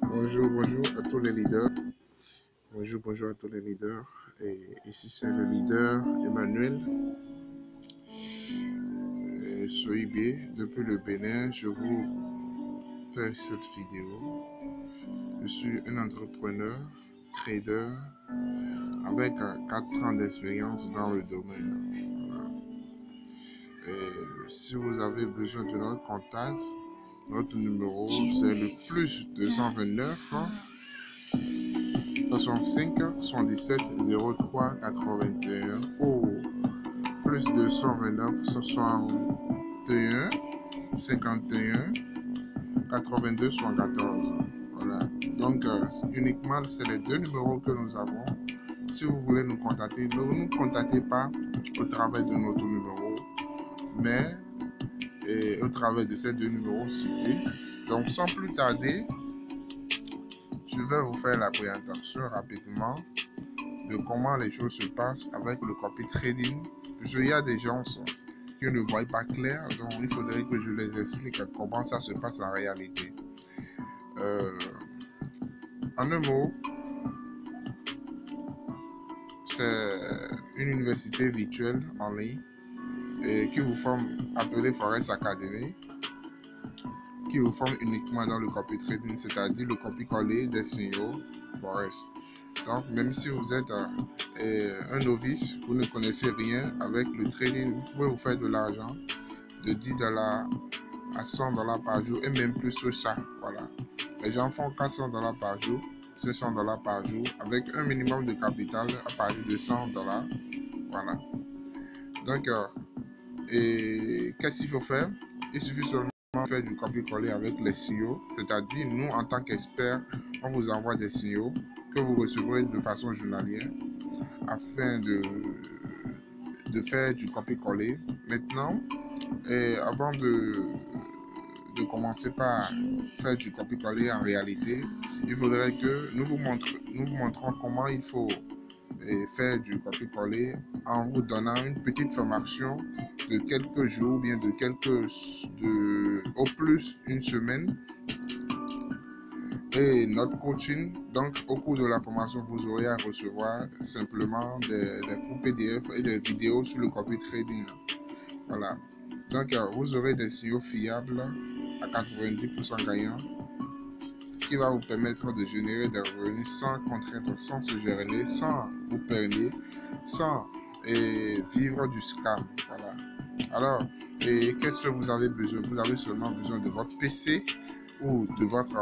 Bonjour à tous les leaders. Bonjour à tous les leaders. Et ici, c'est le leader Emmanuel. Soyez bien. Depuis le Bénin, je vous fais cette vidéo. Je suis un entrepreneur, trader, avec 4 ans d'expérience dans le domaine. Voilà. Et si vous avez besoin de notre contact, notre numéro, c'est le plus 229 65 77 03 81 ou plus 229 61 51 82 74. Voilà. Donc, uniquement, c'est les deux numéros que nous avons. Si vous voulez nous contacter, ne nous contactez pas au travers de notre numéro, mais au travers de ces deux numéros cités. Donc, sans plus tarder, je vais vous faire la présentation rapidement de comment les choses se passent avec le copy trading. Parce qu'il y a des gens qui ne voient pas clair, donc il faudrait que je les explique comment ça se passe en réalité. En un mot, c'est une université virtuelle en ligne qui vous forme, appelée Forex Academy, qui vous forme uniquement dans le copy trading, c'est-à-dire le copy-coller des signaux Forex. Donc, même si vous êtes un novice, vous ne connaissez rien avec le trading, vous pouvez vous faire de l'argent de $10 à $100 par jour et même plus que ça. Voilà. Les gens font $400 par jour, $500 par jour avec un minimum de capital à partir de $100. Voilà. Donc, qu'est-ce qu'il faut faire? Il suffit seulement de faire du copier-coller avec les signaux, c'est-à-dire nous, en tant qu'experts, on vous envoie des signaux que vous recevrez de façon journalière afin de faire du copier-coller. Maintenant, avant de commencer par faire du copier-coller en réalité, il faudrait que nous vous montrons comment il faut faire du copier-coller en vous donnant une petite formation de quelques jours, bien au plus une semaine, et notre coaching. Donc, au cours de la formation, vous aurez à recevoir simplement des cours PDF et des vidéos sur le copy trading. Voilà. Donc, vous aurez des signaux fiables à 90% gagnants qui va vous permettre de générer des revenus sans contrainte, sans se gêner, sans vous perdre, sans vivre du scam. Voilà. Alors, qu'est-ce que vous avez besoin? Vous avez seulement besoin de votre PC ou de votre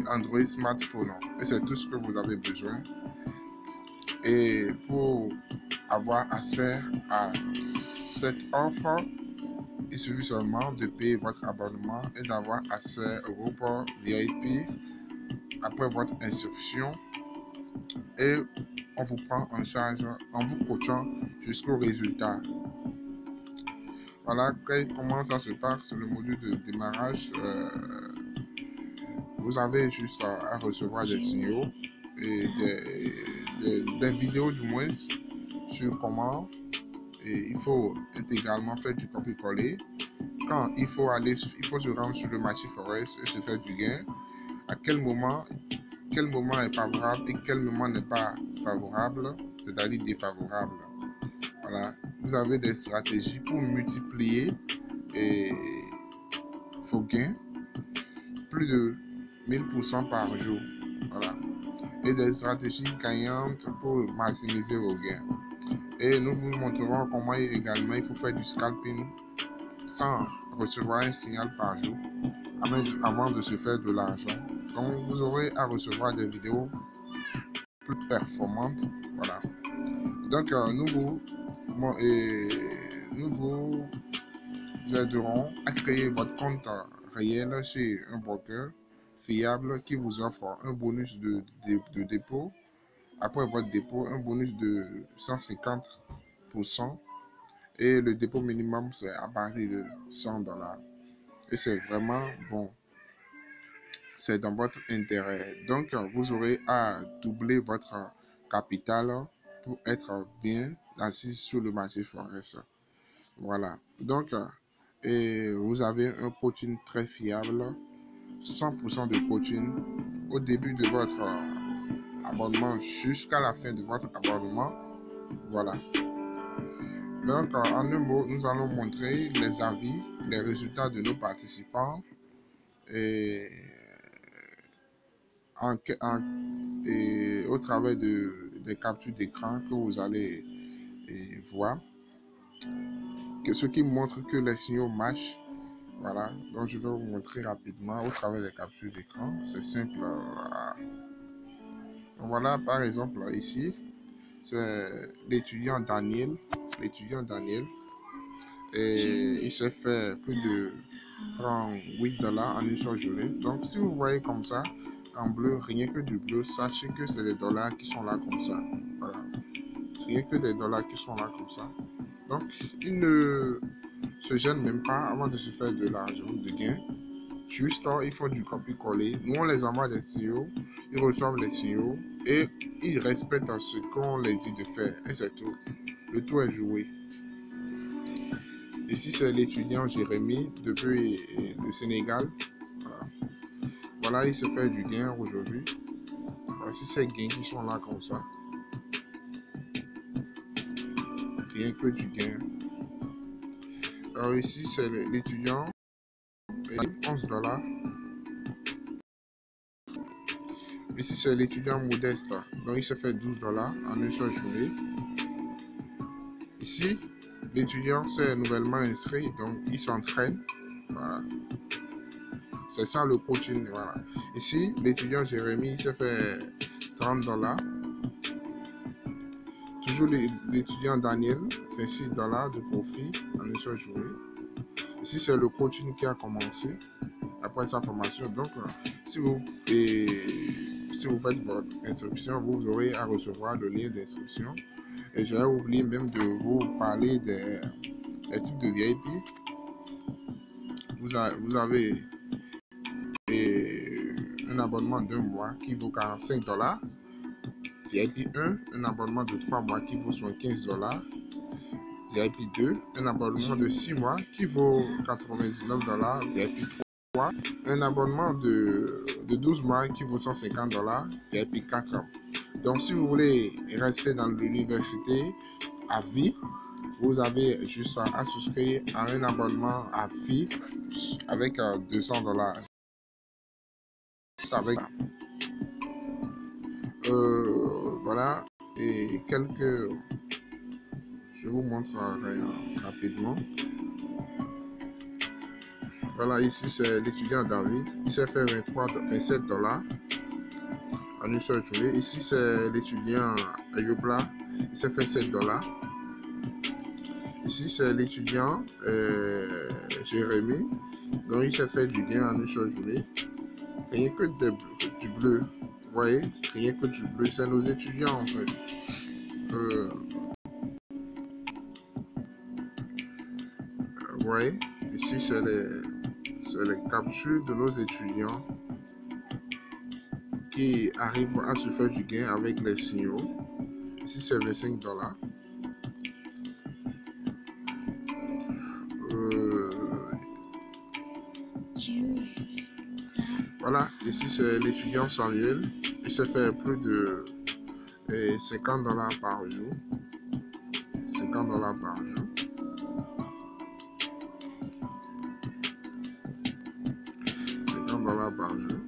Android smartphone. Et c'est tout ce que vous avez besoin. Et pour avoir accès à cette offre, il suffit seulement de payer votre abonnement et d'avoir accès au groupe VIP après votre inscription. Et on vous prend en charge en vous coachant jusqu'au résultat. Voilà comment ça se passe, le module de démarrage. Vous avez juste à recevoir des signaux et des vidéos du moins sur comment il faut intégralement faire du copier-coller. Quand il faut se rendre sur le marché Forex et se faire du gain, à quel moment est favorable et quel moment n'est pas favorable, c'est-à-dire défavorable. Voilà. Vous avez des stratégies pour multiplier vos gains plus de 1000% par jour. Voilà. Et des stratégies gagnantes pour maximiser vos gains. Et nous vous montrerons comment également il faut faire du scalping sans recevoir un signal par jour avant de se faire de l'argent. Donc vous aurez à recevoir des vidéos plus performantes. Voilà. Donc nous vous aiderons à créer votre compte réel chez un broker fiable qui vous offre un bonus de dépôt. Après votre dépôt, un bonus de 150%. Et le dépôt minimum, c'est à partir de $100. Et c'est vraiment bon. C'est dans votre intérêt. Donc, vous aurez à doubler votre capital pour être bien assis sur le marché Forex. Voilà. Donc, et vous avez un coaching très fiable 100% de coaching au début de votre abonnement jusqu'à la fin de votre abonnement. Voilà. Donc, en un mot, nous allons montrer les avis, les résultats de nos participants et, et au travers des captures d'écran que vous allez voir, ce qui montre que les signaux matchent. Voilà, donc je vais vous montrer rapidement au travers des captures d'écran. C'est simple. Voilà, par exemple, ici, c'est l'étudiant Daniel. Et il s'est fait plus de 38 $ en une seule journée. Donc, si vous voyez comme ça, en bleu, rien que du bleu, sachez que c'est des dollars qui sont là comme ça. Voilà. Rien que des dollars qui sont là comme ça. Donc, il ne se gêne même pas avant de se faire de l'argent, de gain. Juste, ils font du copier-coller. Nous, on les envoie des signaux, ils reçoivent les signaux et ils respectent ce qu'on les dit de faire. Et c'est tout. Le tout est joué. Ici, c'est l'étudiant Jérémy depuis le Sénégal. Voilà, il se fait du gain aujourd'hui. Voici ces gains qui sont là comme ça. Rien que du gain. Alors ici, c'est l'étudiant. 11 $. Ici, c'est l'étudiant modeste. Donc, il se fait 12 $ en une seule journée. Ici, l'étudiant s'est nouvellement inscrit, donc il s'entraîne. Voilà. C'est ça le coaching. Voilà. Ici, l'étudiant Jérémy, il s'est fait 30 $. Toujours l'étudiant Daniel, 26 $ de profit en une seule journée. Ici, c'est le coaching qui a commencé après sa formation. Donc, si vous faites votre inscription, vous aurez à recevoir le lien d'inscription. Et j'avais oublié même de vous parler des types de VIP. Vous avez un abonnement d'un mois qui vaut 45 $. VIP 1, un abonnement de 3 mois qui vaut 75 $. VIP 2, un abonnement de 6 mois qui vaut 99 $. VIP 3, un abonnement de 12 mois qui vaut 150 $. VIP 4. Donc, si vous voulez rester dans l'université à vie, vous avez juste à souscrire à un abonnement à vie avec 200 $. Juste avec. Voilà. Et je vous montre rapidement. Voilà, ici c'est l'étudiant David. Il s'est fait 27 $ en une seule journée. Ici c'est l'étudiant Ayobla. Il s'est fait 7 $. Ici c'est l'étudiant Jérémy. Donc il s'est fait du gain en une seule journée. Rien que du bleu. Vous voyez, rien que du bleu. C'est nos étudiants en fait. Vous voyez, ici c'est les captures de nos étudiants qui arrivent à se faire du gain avec les signaux. Ici c'est 25 $. Voilà, ici c'est l'étudiant Samuel. Il s'est fait plus de 50 $ par jour. 50 $ par jour. 50 $ par jour.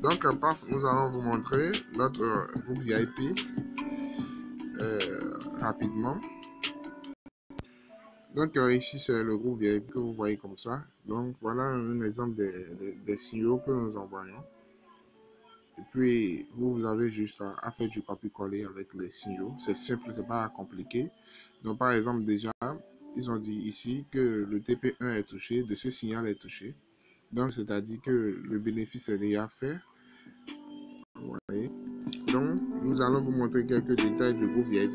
Donc, paf, nous allons vous montrer notre groupe VIP rapidement. Donc, ici, c'est le groupe VIP que vous voyez comme ça. Donc, voilà un exemple des signaux que nous envoyons. Et puis, vous avez juste à faire du copier-coller avec les signaux. C'est simple, c'est pas compliqué. Donc, par exemple, déjà, ils ont dit ici que le TP1 est touché, de ce signal est touché. Donc, c'est-à-dire que le bénéfice est déjà fait. Vous voyez. Donc, nous allons vous montrer quelques détails du groupe VIP.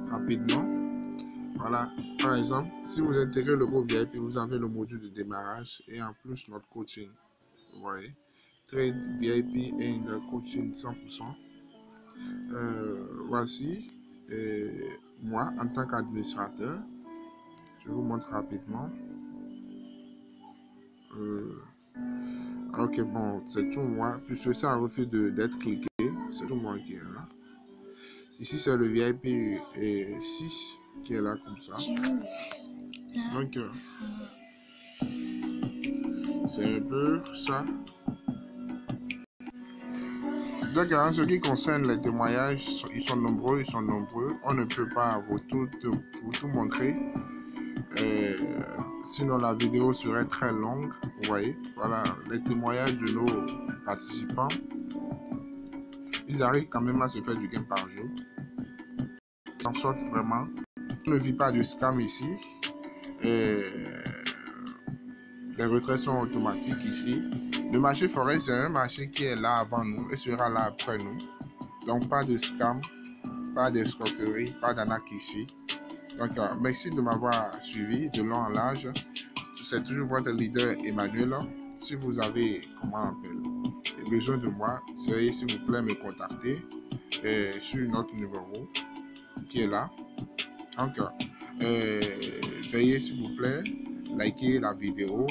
Rapidement. Voilà. Par exemple, si vous intégrez le groupe VIP, vous avez le module de démarrage et en plus notre coaching. Vous voyez. Trade VIP et le coaching 100%. Voici moi en tant qu'administrateur. Je vous montre rapidement. Ok, bon, c'est tout moi. Puisque ça refuse d'être cliqué, c'est tout moi qui est là. Ici, c'est le VIP 6 qui est là comme ça. Donc, c'est un peu ça. Donc, en ce qui concerne les témoignages, ils sont nombreux. On ne peut pas vous tout montrer. Sinon, la vidéo serait très longue. Vous voyez, voilà les témoignages de nos participants. Ils arrivent quand même à se faire du gain par jour. Ils s'en sortent vraiment. On ne vit pas de scam ici. Les retraits sont automatiques ici. Le marché forêt, c'est un marché qui est là avant nous et sera là après nous. Donc, pas de scam, pas d'escroquerie, pas d'arnaque ici. Donc, merci de m'avoir suivi de long en large. C'est toujours votre leader Emmanuel. Si vous avez, comment on appelle, besoin de moi, veuillez s'il vous plaît me contacter sur notre numéro qui est là. Donc, veuillez s'il vous plaît liker la vidéo.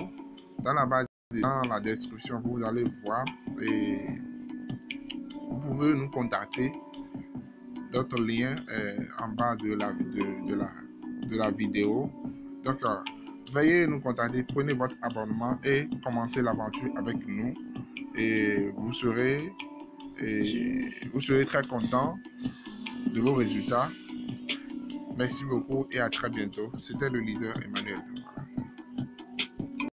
Dans la description, vous allez voir et vous pouvez nous contacter. Notre lien est en bas de la vidéo. Donc, veuillez nous contacter, prenez votre abonnement et commencez l'aventure avec nous. Et vous serez très content de vos résultats. Merci beaucoup et à très bientôt. C'était le leader Emmanuel.